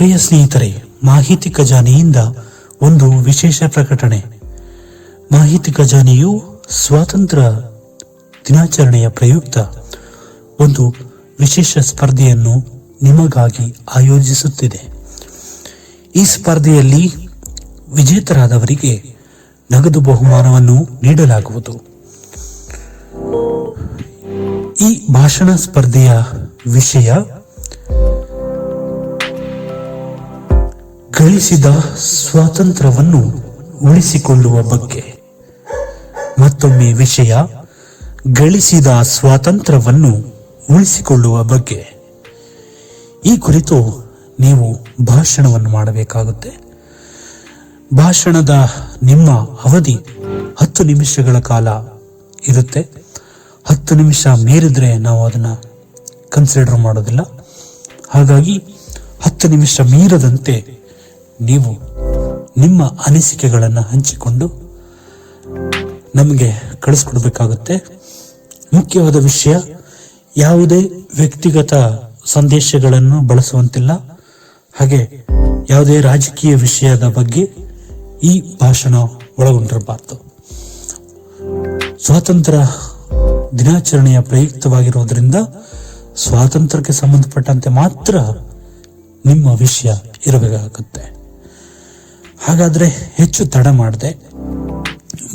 ಪ್ರಿಯ ಸ್ನೇಹಿತರೆ, ಮಾಹಿತಿ ಖಜಾನೆಯಿಂದ ಒಂದು ವಿಶೇಷ ಪ್ರಕಟಣೆ. ಮಾಹಿತಿ ಖಜಾನೆಯು ಸ್ವಾತಂತ್ರ್ಯ ದಿನಾಚರಣೆಯ ಪ್ರಯುಕ್ತ ಒಂದು ವಿಶೇಷ ಸ್ಪರ್ಧೆಯನ್ನು ನಿಮಗಾಗಿ ಆಯೋಜಿಸುತ್ತಿದೆ. ಈ ಸ್ಪರ್ಧೆಯಲ್ಲಿ ವಿಜೇತರಾದವರಿಗೆ ನಗದು ಬಹುಮಾನವನ್ನು ನೀಡಲಾಗುವುದು. ಈ ಭಾಷಣ ಸ್ಪರ್ಧೆಯ ವಿಷಯ ಗಳಿಸಿದ ಸ್ವಾತಂತ್ರ್ಯವನ್ನು ಉಳಿಸಿಕೊಳ್ಳುವ ಬಗ್ಗೆ. ಮತ್ತೊಮ್ಮೆ ವಿಷಯ ಗಳಿಸಿದ ಸ್ವಾತಂತ್ರ್ಯವನ್ನು ಉಳಿಸಿಕೊಳ್ಳುವ ಬಗ್ಗೆ. ಈ ಕುರಿತು ನೀವು ಭಾಷಣವನ್ನು ಮಾಡಬೇಕಾಗುತ್ತೆ. ಭಾಷಣದ ನಿಮ್ಮ ಅವಧಿ 10 ನಿಮಿಷಗಳ ಕಾಲ ಇರುತ್ತೆ. 10 ನಿಮಿಷ ಮೀರಿದ್ರೆ ನಾವು ಅದನ್ನ ಕನ್ಸಿಡರ್ ಮಾಡೋದಿಲ್ಲ. ಹಾಗಾಗಿ 10 ನಿಮಿಷ ಮೀರದಂತೆ ನೀವು ನಿಮ್ಮ ಅನಿಸಿಕೆಗಳನ್ನು ಹಂಚಿಕೊಂಡು ನಮಗೆ ಕಳಿಸ್ಕೊಡ್ಬೇಕಾಗುತ್ತೆ. ಮುಖ್ಯವಾದ ವಿಷಯ, ಯಾವುದೇ ವ್ಯಕ್ತಿಗತ ಸಂದೇಶಗಳನ್ನು ಬಳಸುವಂತಿಲ್ಲ. ಹಾಗೆ ಯಾವುದೇ ರಾಜಕೀಯ ವಿಷಯದ ಬಗ್ಗೆ ಈ ಭಾಷಣ ಒಳಗೊಂಡಿರಬಾರದು. ಸ್ವಾತಂತ್ರ್ಯ ದಿನಾಚರಣೆಯ ಪ್ರಯುಕ್ತವಾಗಿರೋದ್ರಿಂದ ಸ್ವಾತಂತ್ರ್ಯಕ್ಕೆ ಸಂಬಂಧಪಟ್ಟಂತೆ ಮಾತ್ರ ನಿಮ್ಮ ವಿಷಯ ಇರಬೇಕಾಗುತ್ತೆ. ಹಾಗಾದ್ರೆ ಹೆಚ್ಚು ತಡ ಮಾಡದೆ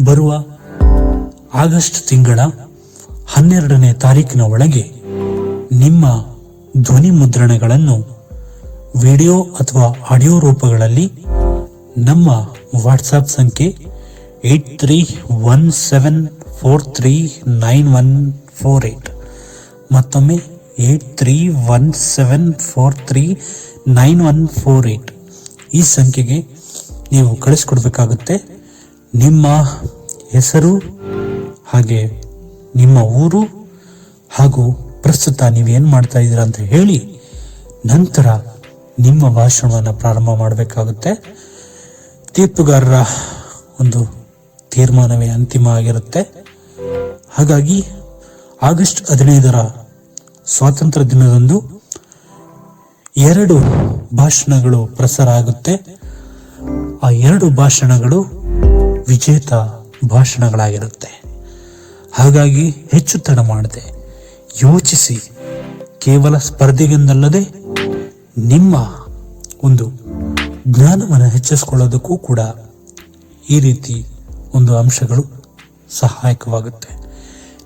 ಬರುವ ಆಗಸ್ಟ್ ತಿಂಗಳ 12ನೇ ತಾರೀಕಿನ ಒಳಗೆ ನಿಮ್ಮ ಧ್ವನಿ ಮುದ್ರಣಗಳನ್ನು ವಿಡಿಯೋ ಅಥವಾ ಆಡಿಯೋ ರೂಪಗಳಲ್ಲಿ ನಮ್ಮ ವಾಟ್ಸಾಪ್ ಸಂಖ್ಯೆ 8317439148 ಮತ್ತೊಮ್ಮೆ 8317439148 ಈ ಸಂಖ್ಯೆಗೆ ನೀವು ಕಳಿಸ್ಕೊಡ್ಬೇಕಾಗುತ್ತೆ. ನಿಮ್ಮ ಹೆಸರು, ಹಾಗೆ ನಿಮ್ಮ ಊರು, ಹಾಗೂ ಪ್ರಸ್ತುತ ನೀವೇನ್ ಮಾಡ್ತಾ ಇದ್ದೀರಾ ಅಂತ ಹೇಳಿ ನಂತರ ನಿಮ್ಮ ಭಾಷಣವನ್ನು ಪ್ರಾರಂಭ ಮಾಡಬೇಕಾಗುತ್ತೆ. ತೀರ್ಪುಗಾರರ ಒಂದು ತೀರ್ಮಾನವೇ ಅಂತಿಮ ಆಗಿರುತ್ತೆ. ಹಾಗಾಗಿ ಆಗಸ್ಟ್ 15ರ ಸ್ವಾತಂತ್ರ್ಯ ದಿನದಂದು 2 ಭಾಷಣಗಳು ಪ್ರಸಾರ ಆಗುತ್ತೆ. ಆ 2 ಭಾಷಣಗಳು ವಿಜೇತ ಭಾಷಣಗಳಾಗಿರುತ್ತೆ. ಹಾಗಾಗಿ ಹೆಚ್ಚು ತಡ ಮಾಡದೆ ಯೋಚಿಸಿ, ಕೇವಲ ಸ್ಪರ್ಧೆಗೆಂದಲ್ಲದೆ ನಿಮ್ಮ ಒಂದು ಜ್ಞಾನವನ್ನು ಹೆಚ್ಚಿಸಿಕೊಳ್ಳೋದಕ್ಕೂ ಕೂಡ ಈ ರೀತಿ ಒಂದು ಅಂಶಗಳು ಸಹಾಯಕವಾಗುತ್ತೆ.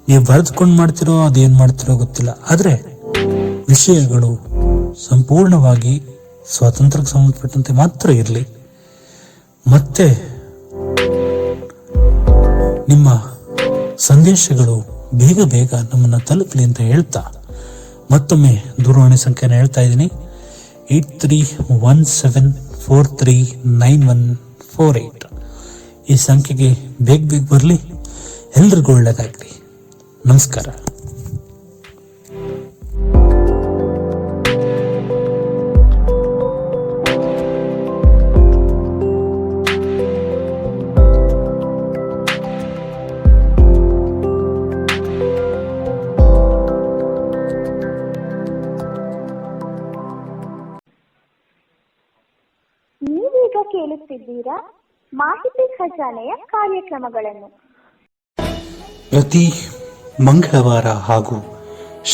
ನೀವು ಬರೆದುಕೊಂಡು ಮಾಡ್ತಿರೋ ಅದೇನ್ ಮಾಡ್ತಿರೋ ಗೊತ್ತಿಲ್ಲ, ಆದ್ರೆ ವಿಷಯಗಳು ಸಂಪೂರ್ಣವಾಗಿ ಸ್ವಾತಂತ್ರ್ಯಕ್ಕೆ ಸಂಬಂಧಪಟ್ಟಂತೆ ಮಾತ್ರ ಇರಲಿ. ಮತ್ತೆ ನಿಮ್ಮ ಸಂದೇಶಗಳು ಬೇಗ ಬೇಗ ನಮ್ಮನ್ನ ತಲುಪಲಿ ಅಂತ ಹೇಳ್ತಾ ಮತ್ತೊಮ್ಮೆ ದೂರವಾಣಿ ಸಂಖ್ಯೆನ ಹೇಳ್ತಾ ಇದ್ದೀನಿ. 8317439148 ಈ ಸಂಖ್ಯೆಗೆ ಬೇಗ ಬರಲಿ. ಎಲ್ರಿಗೂ ಒಳ್ಳೆಯದಾಗಲಿ. ನಮಸ್ಕಾರ. ನೀವೀಗ ಕೇಳುತ್ತಿದ್ದೀರಾ ಮಾಹಿತಿ ಖಜಾನೆಯ ಕಾರ್ಯಕ್ರಮಗಳನ್ನು. ಪ್ರತಿ ಮಂಗಳವಾರ ಹಾಗೂ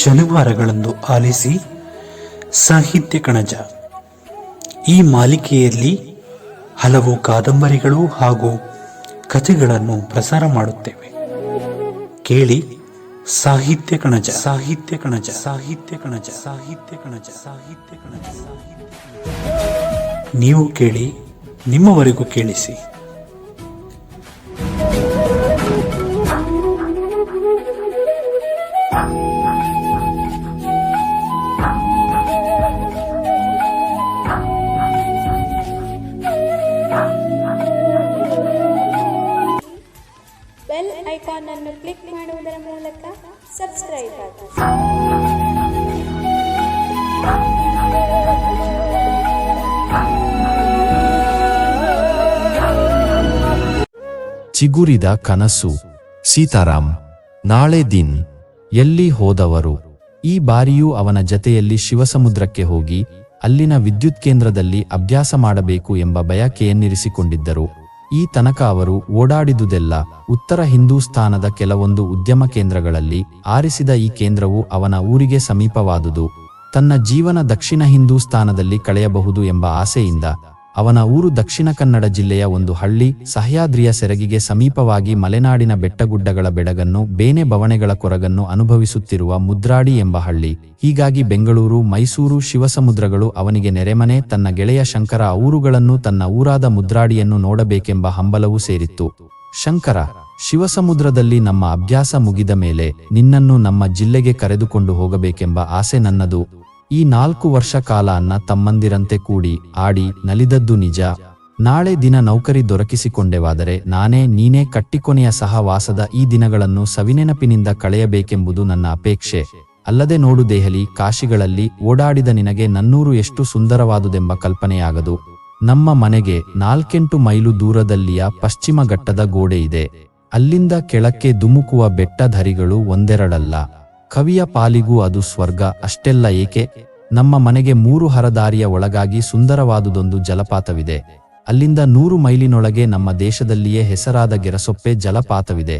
ಶನಿವಾರಗಳಂದು ಆಲಿಸಿ ಸಾಹಿತ್ಯ ಕಣಜ. ಈ ಮಾಲಿಕೆಯಲ್ಲಿ ಹಲವು ಕಾದಂಬರಿಗಳು ಹಾಗೂ ಕಥೆಗಳನ್ನು ಪ್ರಸಾರ ಮಾಡುತ್ತೇವೆ. ಕೇಳಿ ಸಾಹಿತ್ಯ ಕಣಜ, ಸಾಹಿತ್ಯ ಕಣಜ, ಸಾಹಿತ್ಯ ಕಣಜ, ಸಾಹಿತ್ಯ ಕಣಜ, ಸಾಹಿತ್ಯ ಕಣಜ, ಸಾಹಿತ್ಯ ಕಣಜ. ನೀವು ಕೇಳಿ, ನಿಮ್ಮವರೆಗೂ ಕೇಳಿಸಿ. ಬೆಲ್ ಐಕಾನ್ ಅನ್ನು ಕ್ಲಿಕ್ ಮಾಡುವುದರ ಮೂಲಕ ಸಬ್ಸ್ಕ್ರೈಬ್ ಆಗಿ. ಚಿಗುರಿದ ಕನಸು. ಸೀತಾರಾಮ್. ನಾಳೆ ದಿನ್. ಎಲ್ಲಿ ಹೋದವರು? ಈ ಬಾರಿಯೂ ಅವನ ಜತೆಯಲ್ಲಿ ಶಿವಸಮುದ್ರಕ್ಕೆ ಹೋಗಿ ಅಲ್ಲಿನ ವಿದ್ಯುತ್ ಕೇಂದ್ರದಲ್ಲಿ ಅಭ್ಯಾಸ ಮಾಡಬೇಕು ಎಂಬ ಬಯಕೆಯನ್ನಿರಿಸಿಕೊಂಡಿದ್ದರು. ಈ ತನಕ ಅವರು ಓಡಾಡಿದುದೆಲ್ಲ ಉತ್ತರ ಹಿಂದೂಸ್ತಾನದ ಕೆಲವೊಂದು ಉದ್ಯಮ ಕೇಂದ್ರಗಳಲ್ಲಿ. ಆರಿಸಿದ ಈ ಕೇಂದ್ರವು ಅವನ ಊರಿಗೆ ಸಮೀಪವಾದುದು. ತನ್ನ ಜೀವನ ದಕ್ಷಿಣ ಹಿಂದೂಸ್ತಾನದಲ್ಲಿ ಕಳೆಯಬಹುದು ಎಂಬ ಆಸೆಯಿಂದ ಅವನ ಊರು ದಕ್ಷಿಣ ಕನ್ನಡ ಜಿಲ್ಲೆಯ ಒಂದು ಹಳ್ಳಿ, ಸಹ್ಯಾದ್ರಿಯ ಸೆರಗಿಗೆ ಸಮೀಪವಾಗಿ ಮಲೆನಾಡಿನ ಬೆಟ್ಟಗುಡ್ಡಗಳ ಬೆಡಗನ್ನು, ಬೇನೆ ಬವಣೆಗಳ ಕೊರಗನ್ನು ಅನುಭವಿಸುತ್ತಿರುವ ಮುದ್ರಾಡಿ ಎಂಬ ಹಳ್ಳಿ. ಹೀಗಾಗಿ ಬೆಂಗಳೂರು, ಮೈಸೂರು, ಶಿವಸಮುದ್ರಗಳು ಅವನಿಗೆ ನೆರೆಮನೆ. ತನ್ನ ಗೆಳೆಯ ಶಂಕರ ಊರುಗಳನ್ನು, ತನ್ನ ಊರಾದ ಮುದ್ರಾಡಿಯನ್ನು ನೋಡಬೇಕೆಂಬ ಹಂಬಲವೂ ಸೇರಿತ್ತು. ಶಂಕರ, ಶಿವಸಮುದ್ರದಲ್ಲಿ ನಮ್ಮ ಅಭ್ಯಾಸ ಮುಗಿದ ಮೇಲೆ ನಿನ್ನನ್ನು ನಮ್ಮ ಜಿಲ್ಲೆಗೆ ಕರೆದುಕೊಂಡು ಹೋಗಬೇಕೆಂಬ ಆಸೆ ನನ್ನದು. ಈ 4 ವರ್ಷ ಕಾಲ ಅಣ್ಣ ತಮ್ಮಂದಿರಂತೆ ಕೂಡಿ ಆಡಿ ನಲಿದದ್ದು ನಿಜ. ನಾಳೆ ದಿನ ನೌಕರಿ ದೊರಕಿಸಿಕೊಂಡೆವಾದರೆ ನಾನೇ ನೀನೇ ಕಟ್ಟಿಕೊನೆಯ ಸಹವಾಸದ ಈ ದಿನಗಳನ್ನು ಸವಿನೆನಪಿನಿಂದ ಕಳೆಯಬೇಕೆಂಬುದು ನನ್ನ ಅಪೇಕ್ಷೆ. ಅಲ್ಲದೆ ನೋಡು, ದೆಹಲಿ, ಕಾಶಿಗಳಲ್ಲಿ ಓಡಾಡಿದ ನಿನಗೆ ನನ್ನೂರು ಎಷ್ಟು ಸುಂದರವಾದುದೆಂಬ ಕಲ್ಪನೆಯಾಗದು. ನಮ್ಮ ಮನೆಗೆ 4-8 ಮೈಲು ದೂರದಲ್ಲಿಯ ಪಶ್ಚಿಮ ಘಟ್ಟದ ಗೋಡೆ ಇದೆ. ಅಲ್ಲಿಂದ ಕೆಳಕ್ಕೆ ಧುಮುಕುವ ಬೆಟ್ಟಧರಿಗಳು ಒಂದೆರಡಲ್ಲ. ಕವಿಯ ಪಾಲಿಗೂ ಅದು ಸ್ವರ್ಗ. ಅಷ್ಟೆಲ್ಲ ಏಕೆ, ನಮ್ಮ ಮನೆಗೆ 3 ಹರದಾರಿಯ ಒಳಗಾಗಿ ಸುಂದರವಾದುದೊಂದು ಜಲಪಾತವಿದೆ. ಅಲ್ಲಿಂದ 100 ಮೈಲಿನೊಳಗೆ ನಮ್ಮ ದೇಶದಲ್ಲಿಯೇ ಹೆಸರಾದ ಗೆರಸೊಪ್ಪೆ ಜಲಪಾತವಿದೆ.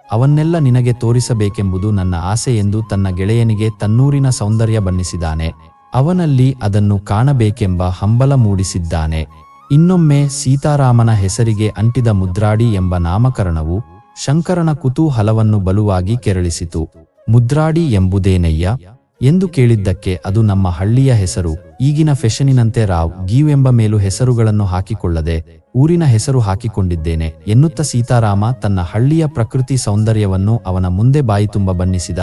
ಅವನ್ನೆಲ್ಲ ನಿನಗೆ ತೋರಿಸಬೇಕೆಂಬುದು ನನ್ನ ಆಸೆ ಎಂದು ತನ್ನ ಗೆಳೆಯನಿಗೆ ತನ್ನೂರಿನ ಸೌಂದರ್ಯ ಬಣ್ಣಿಸಿದ್ದಾನೆ. ಅವನಲ್ಲಿ ಅದನ್ನು ಕಾಣಬೇಕೆಂಬ ಹಂಬಲ ಮೂಡಿಸಿದ್ದಾನೆ. ಇನ್ನೊಮ್ಮೆ ಸೀತಾರಾಮನ ಹೆಸರಿಗೆ ಅಂಟಿದ ಮುದ್ರಾಡಿ ಎಂಬ ನಾಮಕರಣವು ಶಂಕರನ ಕುತೂಹಲವನ್ನು ಬಲುವಾಗಿ ಕೆರಳಿಸಿತು. ಮುದ್ರಾಡಿ ಎಂಬುದೇನಯ್ಯ ಎಂದು ಕೇಳಿದ್ದಕ್ಕೆ ಅದು ನಮ್ಮ ಹಳ್ಳಿಯ ಹೆಸರು. ಈಗಿನ ಫೆಷನಿನಂತೆ ರಾವ್, ಗೀವ್ ಎಂಬ ಮೇಲು ಹೆಸರುಗಳನ್ನು ಹಾಕಿಕೊಳ್ಳದೆ ಊರಿನ ಹೆಸರು ಹಾಕಿಕೊಂಡಿದ್ದೇನೆ ಎನ್ನುತ್ತ ಸೀತಾರಾಮ ತನ್ನ ಹಳ್ಳಿಯ ಪ್ರಕೃತಿ ಸೌಂದರ್ಯವನ್ನು ಅವನ ಮುಂದೆ ಬಾಯಿ ತುಂಬ ಬಣ್ಣಿಸಿದ.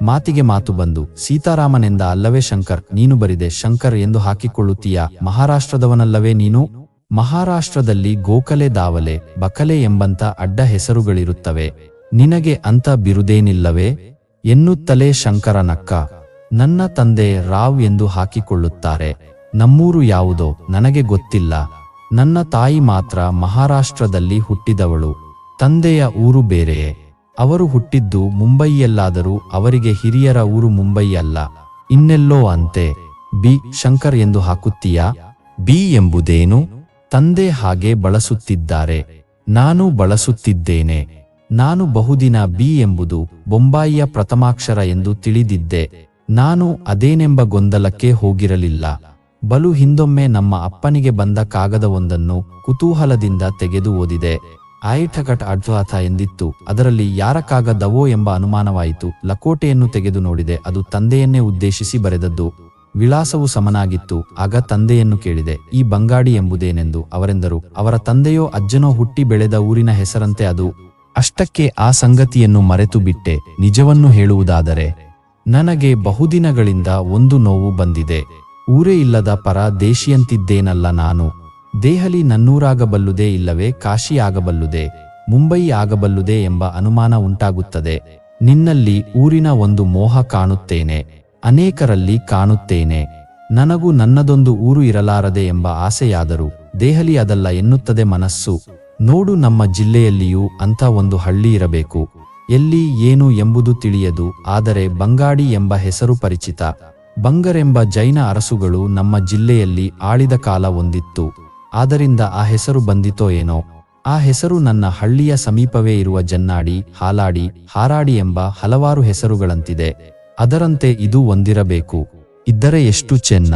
ಮಾತಿಗೆ ಮಾತು ಬಂದು, ಸೀತಾರಾಮನೆಂದ ಅಲ್ಲವೇ ಶಂಕರ್, ನೀನು ಬರಿದೆ ಶಂಕರ್ ಎಂದು ಹಾಕಿಕೊಳ್ಳುತ್ತೀಯಾ? ಮಹಾರಾಷ್ಟ್ರದವನಲ್ಲವೇ ನೀನು? ಮಹಾರಾಷ್ಟ್ರದಲ್ಲಿ ಗೋಖಲೆ, ದಾವಲೆ, ಬಕಲೆ ಎಂಬಂತ ಅಡ್ಡ ಹೆಸರುಗಳಿರುತ್ತವೆ. ನಿನಗೆ ಅಂತ ಬಿರುದೇನಿಲ್ಲವೇ ಎನ್ನುತ್ತಲೇ ಶಂಕರ ನಕ್ಕ. ನನ್ನ ತಂದೆ ರಾವ್ ಎಂದು ಹಾಕಿಕೊಳ್ಳುತ್ತಾರೆ. ನಮ್ಮೂರು ಯಾವುದೋ ನನಗೆ ಗೊತ್ತಿಲ್ಲ. ನನ್ನ ತಾಯಿ ಮಾತ್ರ ಮಹಾರಾಷ್ಟ್ರದಲ್ಲಿ ಹುಟ್ಟಿದವಳು. ತಂದೆಯ ಊರು ಬೇರೆಯೇ. ಅವರು ಹುಟ್ಟಿದ್ದು ಮುಂಬಯಿಯಲ್ಲಾದರೂ ಅವರಿಗೆ ಹಿರಿಯರ ಊರು ಮುಂಬಯಿ ಅಲ್ಲ, ಇನ್ನೆಲ್ಲೋ ಅಂತೆ. ಬಿ ಶಂಕರ್ ಎಂದು ಹಾಕುತ್ತೀಯಾ? ಬಿ ಎಂಬುದೇನು? ತಂದೆ ಹಾಗೆ ಬಳಸುತ್ತಿದ್ದಾರೆ, ನಾನು ಬಳಸುತ್ತಿದ್ದೇನೆ. ನಾನು ಬಹುದಿನ ಬಿ ಎಂಬುದು ಬೊಂಬಾಯಿಯ ಪ್ರಥಮಾಕ್ಷರ ಎಂದು ತಿಳಿದಿದ್ದೆ. ನಾನು ಅದೇನೆಂಬ ಗೊಂದಲಕ್ಕೆ ಹೋಗಿರಲಿಲ್ಲ. ಬಲು ಹಿಂದೊಮ್ಮೆ ನಮ್ಮ ಅಪ್ಪನಿಗೆ ಬಂದ ಕಾಗದವೊಂದನ್ನು ಕುತೂಹಲದಿಂದ ತೆಗೆದು ಓದಿದೆ. ಆಯಿಠಕಟ್ ಅಡ್ವಾಥ ಎಂದಿತ್ತು. ಅದರಲ್ಲಿ ಯಾರ ಕಾಗದವೋ ಎಂಬ ಅನುಮಾನವಾಯಿತು. ಲಕೋಟೆಯನ್ನು ತೆಗೆದು ನೋಡಿದೆ. ಅದು ತಂದೆಯನ್ನೇ ಉದ್ದೇಶಿಸಿ ಬರೆದದ್ದು. ವಿಳಾಸವು ಸಮನಾಗಿತ್ತು. ಆಗ ತಂದೆಯನ್ನು ಕೇಳಿದೆ, ಈ ಬಂಗಾಡಿ ಎಂಬುದೇನೆಂದು. ಅವರೆಂದರು, ಅವರ ತಂದೆಯೋ ಅಜ್ಜನೋ ಹುಟ್ಟಿ ಬೆಳೆದ ಊರಿನ ಹೆಸರಂತೆ ಅದು. ಅಷ್ಟಕ್ಕೆ ಆ ಸಂಗತಿಯನ್ನು ಮರೆತು ಬಿಟ್ಟೆ. ನಿಜವನ್ನು ಹೇಳುವುದಾದರೆ ನನಗೆ ಬಹುದಿನಗಳಿಂದ ಒಂದು ನೋವು ಬಂದಿದೆ. ಊರೇ ಇಲ್ಲದ ಪರ ದೇಶಿಯಂತಿದ್ದೇನಲ್ಲ ನಾನು. ದೆಹಲಿ ನನ್ನೂರಾಗಬಲ್ಲುದೇ, ಇಲ್ಲವೇ ಕಾಶಿ ಆಗಬಲ್ಲುದೇ, ಮುಂಬಯಿ ಆಗಬಲ್ಲುದೇ ಎಂಬ ಅನುಮಾನ ಉಂಟಾಗುತ್ತದೆ. ನಿನ್ನಲ್ಲಿ ಊರಿನ ಒಂದು ಮೋಹ ಕಾಣುತ್ತೇನೆ, ಅನೇಕರಲ್ಲಿ ಕಾಣುತ್ತೇನೆ. ನನಗೂ ನನ್ನದೊಂದು ಊರು ಇರಲಾರದೆ ಎಂಬ ಆಸೆಯಾದರೂ ದೆಹಲಿ ಅದಲ್ಲ ಎನ್ನುತ್ತದೆ ಮನಸ್ಸು. ನೋಡು, ನಮ್ಮ ಜಿಲ್ಲೆಯಲ್ಲಿಯೂ ಅಂಥ ಒಂದು ಹಳ್ಳಿ ಇರಬೇಕು. ಎಲ್ಲಿ ಏನು ಎಂಬುದು ತಿಳಿಯದು, ಆದರೆ ಬಂಗಾಡಿ ಎಂಬ ಹೆಸರು ಪರಿಚಿತ. ಬಂಗರೆಂಬ ಜೈನ ಅರಸುಗಳು ನಮ್ಮ ಜಿಲ್ಲೆಯಲ್ಲಿ ಆಳಿದ ಕಾಲ ಒಂದಿತ್ತು. ಆದ್ದರಿಂದ ಆ ಹೆಸರು ಬಂದಿತೋ ಏನೋ. ಆ ಹೆಸರು ನನ್ನ ಹಳ್ಳಿಯ ಸಮೀಪವೇ ಇರುವ ಜನ್ನಾಡಿ, ಹಾಲಾಡಿ, ಹಾರಾಡಿ ಎಂಬ ಹಲವಾರು ಹೆಸರುಗಳಂತಿದೆ. ಅದರಂತೆ ಇದು ಒಂದಿರಬೇಕು. ಇದ್ದರೆ ಎಷ್ಟು ಚೆನ್ನ.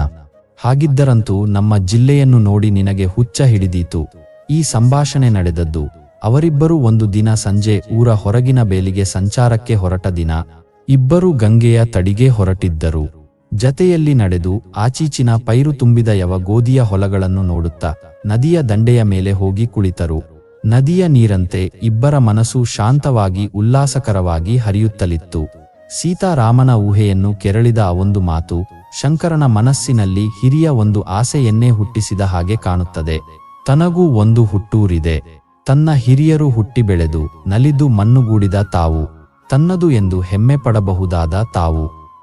ಹಾಗಿದ್ದರಂತೂ ನಮ್ಮ ಜಿಲ್ಲೆಯನ್ನು ನೋಡಿ ನಿನಗೆ ಹುಚ್ಚ ಹಿಡಿದೀತು. ಈ ಸಂಭಾಷಣೆ ನಡೆದದ್ದು ಅವರಿಬ್ಬರು ಒಂದು ದಿನ ಸಂಜೆ ಊರ ಹೊರಗಿನ ಬೇಲಿಗೆ ಸಂಚಾರಕ್ಕೆ ಹೊರಟ ದಿನ. ಇಬ್ಬರು ಗಂಗೆಯ ತಡಿಗೆ ಹೊರಟಿದ್ದರು. ಜತೆಯಲ್ಲಿ ನಡೆದು ಆಚೀಚಿನ ಪೈರು ತುಂಬಿದ ಗೋಧಿಯ ಹೊಲಗಳನ್ನು ನೋಡುತ್ತಾ ನದಿಯ ದಂಡೆಯ ಮೇಲೆ ಹೋಗಿ ಕುಳಿತರು. ನದಿಯ ನೀರಂತೆ ಇಬ್ಬರ ಮನಸ್ಸು ಶಾಂತವಾಗಿ ಉಲ್ಲಾಸಕರವಾಗಿ ಹರಿಯುತ್ತಲಿತ್ತು. ಸೀತಾರಾಮನ ಊಹೆಯನ್ನು ಕೆರಳಿದ ಅವೊಂದು ಮಾತು ಶಂಕರನ ಮನಸ್ಸಿನಲ್ಲಿ ಹಿರಿಯ ಒಂದು ಆಸೆಯನ್ನೇ ಹುಟ್ಟಿಸಿದ ಹಾಗೆ ಕಾಣುತ್ತದೆ. ತನಗೂ ಒಂದು ಹುಟ್ಟೂರಿದೆ. ತನ್ನ ಹಿರಿಯರು ಹುಟ್ಟಿ ಬೆಳೆದು ನಲಿದು ಮಣ್ಣುಗೂಡಿದ ತಾವು, ತನ್ನದು ಎಂದು ಹೆಮ್ಮೆ ಪಡಬಹುದಾದ ತಾವು,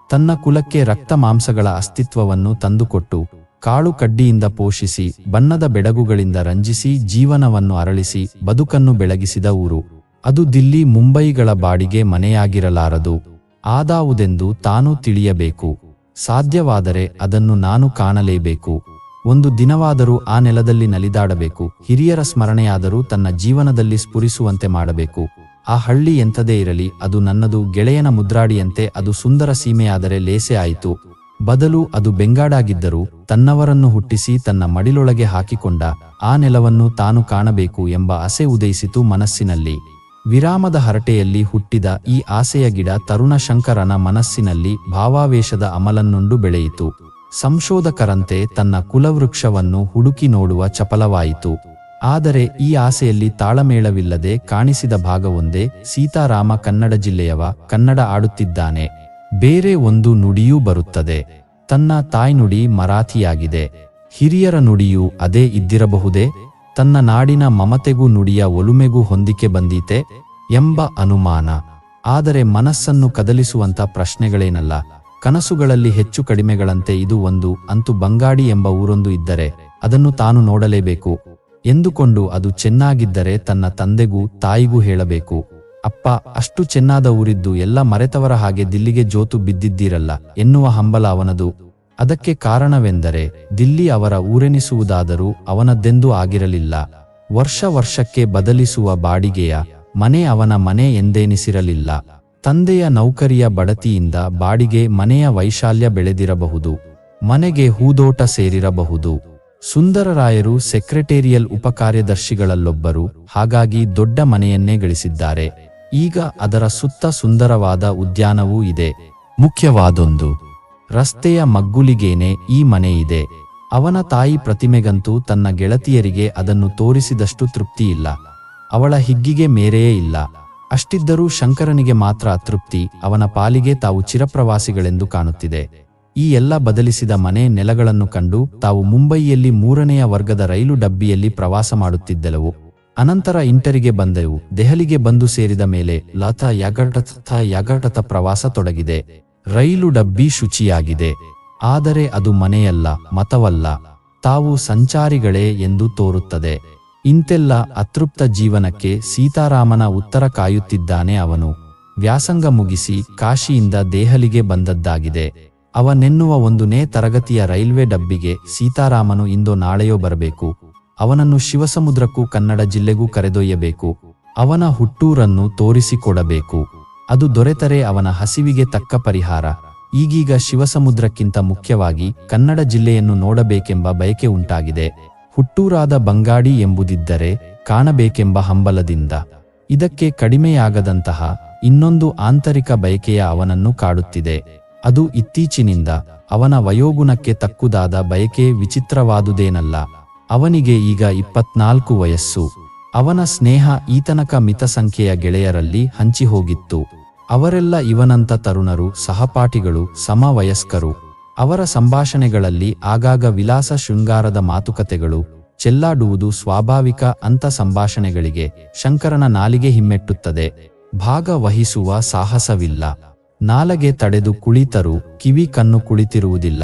ತನ್ನ ಕುಲಕ್ಕೆ ರಕ್ತ ಮಾಂಸಗಳ ಅಸ್ತಿತ್ವವನ್ನು ತಂದುಕೊಟ್ಟು ಕಾಳು ಕಡ್ಡಿಯಿಂದ ಪೋಷಿಸಿ ಬಣ್ಣದ ಬೆಡಗುಗಳಿಂದ ರಂಜಿಸಿ ಜೀವನವನ್ನು ಅರಳಿಸಿ ಬದುಕನ್ನು ಬೆಳಗಿಸಿದ ಊರು. ಅದು ದಿಲ್ಲಿ ಮುಂಬಯಿಗಳ ಬಾಡಿಗೆ ಮನೆಯಾಗಿರಲಾರದು. ಆದಾವುದೆಂದು ತಾನು ತಿಳಿಯಬೇಕು. ಸಾಧ್ಯವಾದರೆ ಅದನ್ನು ನಾನು ಕಾಣಲೇಬೇಕು. ಒಂದು ದಿನವಾದರೂ ಆ ನೆಲದಲ್ಲಿ ನಲಿದಾಡಬೇಕು. ಹಿರಿಯರ ಸ್ಮರಣೆಯಾದರೂ ತನ್ನ ಜೀವನದಲ್ಲಿ ಸ್ಫುರಿಸುವಂತೆ ಮಾಡಬೇಕು. ಆ ಹಳ್ಳಿ ಎಂಥದೇ ಇರಲಿ, ಅದು ನನ್ನದು. ಗೆಳೆಯನ ಮುದ್ರಾಡಿಯಂತೆ ಅದು ಸುಂದರ ಸೀಮೆಯಾದರೆ ಲೇಸೆ ಆಯಿತು. ಬದಲು ಅದು ಬೆಂಗಾಡಾಗಿದ್ದರೂ ತನ್ನವರನ್ನು ಹುಟ್ಟಿಸಿ ತನ್ನ ಮಡಿಲೊಳಗೆ ಹಾಕಿಕೊಂಡ ಆ ನೆಲವನ್ನು ತಾನು ಕಾಣಬೇಕು ಎಂಬ ಆಸೆ ಉದಯಿಸಿತು ಮನಸ್ಸಿನಲ್ಲಿ. ವಿರಾಮದ ಹರಟೆಯಲ್ಲಿ ಹುಟ್ಟಿದ ಈ ಆಸೆಯ ಗಿಡ ತರುಣ ಶಂಕರನ ಮನಸ್ಸಿನಲ್ಲಿ ಭಾವಾವೇಶದ ಅಮಲನ್ನುಂಡು ಬೆಳೆಯಿತು. ಸಂಶೋಧಕರಂತೆ ತನ್ನ ಕುಲವೃಕ್ಷವನ್ನು ಹುಡುಕಿ ನೋಡುವ ಚಪಲವಾಯಿತು. ಆದರೆ ಈ ಆಸೆಯಲ್ಲಿ ತಾಳಮೇಳವಿಲ್ಲದೆ ಕಾಣಿಸಿದ ಭಾಗವೊಂದೇ. ಸೀತಾರಾಮ ಕನ್ನಡ ಜಿಲ್ಲೆಯವ, ಕನ್ನಡ ಆಡುತ್ತಿದ್ದಾನೆ. ಬೇರೆ ಒಂದು ನುಡಿಯೂ ಬರುತ್ತದೆ. ತನ್ನ ತಾಯ್ನುಡಿ ಮರಾಠಿಯಾಗಿದೆ. ಹಿರಿಯರ ನುಡಿಯೂ ಅದೇ ಇದ್ದಿರಬಹುದೇ? ತನ್ನ ನಾಡಿನ ಮಮತೆಗೂ ನುಡಿಯ ಒಲುಮೆಗೂ ಹೊಂದಿಕೆ ಬಂದೀತೆ ಎಂಬ ಅನುಮಾನ. ಆದರೆ ಮನಸ್ಸನ್ನು ಕದಲಿಸುವಂತ ಪ್ರಶ್ನೆಗಳೇನಲ್ಲ. ಕನಸುಗಳಲ್ಲಿ ಹೆಚ್ಚು ಕಡಿಮೆಗಳಂತೆ ಇದು ಒಂದು. ಅಂತೂ ಬಂಗಾಡಿ ಎಂಬ ಊರೊಂದು ಇದ್ದರೆ ಅದನ್ನು ತಾನು ನೋಡಲೇಬೇಕು ಎಂದುಕೊಂಡು ಅದು ಚೆನ್ನಾಗಿದ್ದರೆ ತನ್ನ ತಂದೆಗೂ ತಾಯಿಗೂ ಹೇಳಬೇಕು. ಅಪ್ಪ, ಅಷ್ಟು ಚೆನ್ನಾದ ಊರಿದ್ದು ಎಲ್ಲ ಮರೆತವರ ಹಾಗೆ ದಿಲ್ಲಿಗೆ ಜೋತು ಬಿದ್ದಿದ್ದೀರಲ್ಲ ಎನ್ನುವ ಹಂಬಲ ಅವನದು. ಅದಕ್ಕೆ ಕಾರಣವೆಂದರೆ ದಿಲ್ಲಿ ಅವರ ಊರೆನಿಸುವುದಾದರೂ ಅವನದ್ದೆಂದೂ ಆಗಿರಲಿಲ್ಲ. ವರ್ಷ ವರ್ಷಕ್ಕೆ ಬದಲಿಸುವ ಬಾಡಿಗೆಯ ಮನೆ ಅವನ ಮನೆ ಎಂದೇನಿಸಿರಲಿಲ್ಲ. ತಂದೆಯ ನೌಕರಿಯ ಬಡತಿಯಿಂದ ಬಾಡಿಗೆ ಮನೆಯ ವೈಶಾಲ್ಯ ಬೆಳೆದಿರಬಹುದು. ಮನೆಗೆ ಹೂದೋಟ ಸೇರಿರಬಹುದು. ಸುಂದರರಾಯರು ಸೆಕ್ರೆಟೇರಿಯಲ್ ಉಪಕಾರ್ಯದರ್ಶಿಗಳಲ್ಲೊಬ್ಬರು. ಹಾಗಾಗಿ ದೊಡ್ಡ ಮನೆಯನ್ನೇ ಗಳಿಸಿದ್ದಾರೆ. ಈಗ ಅದರ ಸುತ್ತ ಸುಂದರವಾದ ಉದ್ಯಾನವೂ ಇದೆ. ಮುಖ್ಯವಾದೊಂದು ರಸ್ತೆಯ ಮಗ್ಗುಲಿಗೇನೆ ಈ ಮನೆ ಇದೆ. ಅವನ ತಾಯಿ ಪ್ರತಿಮೆಗಂತೂ ತನ್ನ ಗೆಳತಿಯರಿಗೆ ಅದನ್ನು ತೋರಿಸಿದಷ್ಟು ತೃಪ್ತಿಯಿಲ್ಲ. ಅವಳ ಹಿಗ್ಗಿಗೆ ಮೇರೆಯೇ ಇಲ್ಲ. ಅಷ್ಟಿದ್ದರೂ ಶಂಕರನಿಗೆ ಮಾತ್ರ ಅತೃಪ್ತಿ. ಅವನ ಪಾಲಿಗೆ ತಾವು ಚಿರಪ್ರವಾಸಿಗಳೆಂದು ಕಾಣುತ್ತಿದೆ. ಈ ಎಲ್ಲ ಬದಲಿಸಿದ ಮನೆ ನೆಲಗಳನ್ನು ಕಂಡು ತಾವು ಮುಂಬಯಿಯಲ್ಲಿ 3ನೇ ವರ್ಗದ ರೈಲು ಡಬ್ಬಿಯಲ್ಲಿ ಪ್ರವಾಸ ಮಾಡುತ್ತಿದ್ದೆವು. ಅನಂತರ ಇಂಟರಿಗೆ ಬಂದೆವು. ದೆಹಲಿಗೆ ಬಂದು ಸೇರಿದ ಮೇಲೆ ಯಗಟತ ಪ್ರವಾಸ ತೊಡಗಿದೆ. ರೈಲು ಡಬ್ಬಿ ಶುಚಿಯಾಗಿದೆ. ಆದರೆ ಅದು ಮನೆಯಲ್ಲ, ಮತವಲ್ಲ. ತಾವು ಸಂಚಾರಿಗಳೇ ಎಂದು ತೋರುತ್ತದೆ. ಇಂತೆಲ್ಲ ಅತೃಪ್ತ ಜೀವನಕ್ಕೆ ಸೀತಾರಾಮನ ಉತ್ತರ ಕಾಯುತ್ತಿದ್ದಾನೆ ಅವನು. ವ್ಯಾಸಂಗ ಮುಗಿಸಿ ಕಾಶಿಯಿಂದ ದೆಹಲಿಗೆ ಬಂದದ್ದಾಗಿದೆ. ಅವನೆನ್ನುವ 1ನೇ ತರಗತಿಯ ರೈಲ್ವೆ ಡಬ್ಬಿಗೆ ಸೀತಾರಾಮನು ಇಂದೋ ನಾಳೆಯೋ ಬರಬೇಕು. ಅವನನ್ನು ಶಿವಸಮುದ್ರಕ್ಕೂ ಕನ್ನಡ ಜಿಲ್ಲೆಗೂ ಕರೆದೊಯ್ಯಬೇಕು. ಅವನ ಹುಟ್ಟೂರನ್ನು ತೋರಿಸಿಕೊಡಬೇಕು. ಅದು ದೊರೆತರೆ ಅವನ ಹಸಿವಿಗೆ ತಕ್ಕ ಪರಿಹಾರ. ಈಗೀಗ ಶಿವಸಮುದ್ರಕ್ಕಿಂತ ಮುಖ್ಯವಾಗಿ ಕನ್ನಡ ಜಿಲ್ಲೆಯನ್ನು ನೋಡಬೇಕೆಂಬ ಬಯಕೆ ಉಂಟಾಗಿದೆ. ಹುಟ್ಟೂರಾದ ಬಂಗಾಡಿ ಎಂಬುದಿದ್ದರೆ ಕಾಣಬೇಕೆಂಬ ಹಂಬಲದಿಂದ. ಇದಕ್ಕೆ ಕಡಿಮೆಯಾಗದಂತಹ ಇನ್ನೊಂದು ಆಂತರಿಕ ಬಯಕೆಯ ಅವನನ್ನು ಕಾಡುತ್ತಿದೆ. ಅದು ಇತ್ತೀಚಿನಿಂದ. ಅವನ ವಯೋಗುಣಕ್ಕೆ ತಕ್ಕುದಾದ ಬಯಕೆ ವಿಚಿತ್ರವಾದುದೇನಲ್ಲ. ಅವನಿಗೆ ಈಗ 24 ವಯಸ್ಸು. ಅವನ ಸ್ನೇಹ ಈತನಕ ಮಿತ ಸಂಖ್ಯೆಯ ಗೆಳೆಯರಲ್ಲಿ ಹಂಚಿಹೋಗಿತ್ತು. ಅವರೆಲ್ಲ ಇವನಂತ ತರುಣರು, ಸಹಪಾಠಿಗಳು, ಸಮವಯಸ್ಕರು. ಅವರ ಸಂಭಾಷಣೆಗಳಲ್ಲಿ ಆಗಾಗ ವಿಲಾಸ ಶೃಂಗಾರದ ಮಾತುಕತೆಗಳು ಚೆಲ್ಲಾಡುವುದು ಸ್ವಾಭಾವಿಕ. ಅಂಥ ಸಂಭಾಷಣೆಗಳಿಗೆ ಶಂಕರನ ನಾಲಿಗೆ ಹಿಮ್ಮೆಟ್ಟುತ್ತದೆ. ಭಾಗವಹಿಸುವ ಸಾಹಸವಿಲ್ಲ. ನಾಲಗೆ ತಡೆದು ಕುಳಿತರೂ ಕಿವಿ ಕಣ್ಣು ಕುಳಿತಿರುವುದಿಲ್ಲ.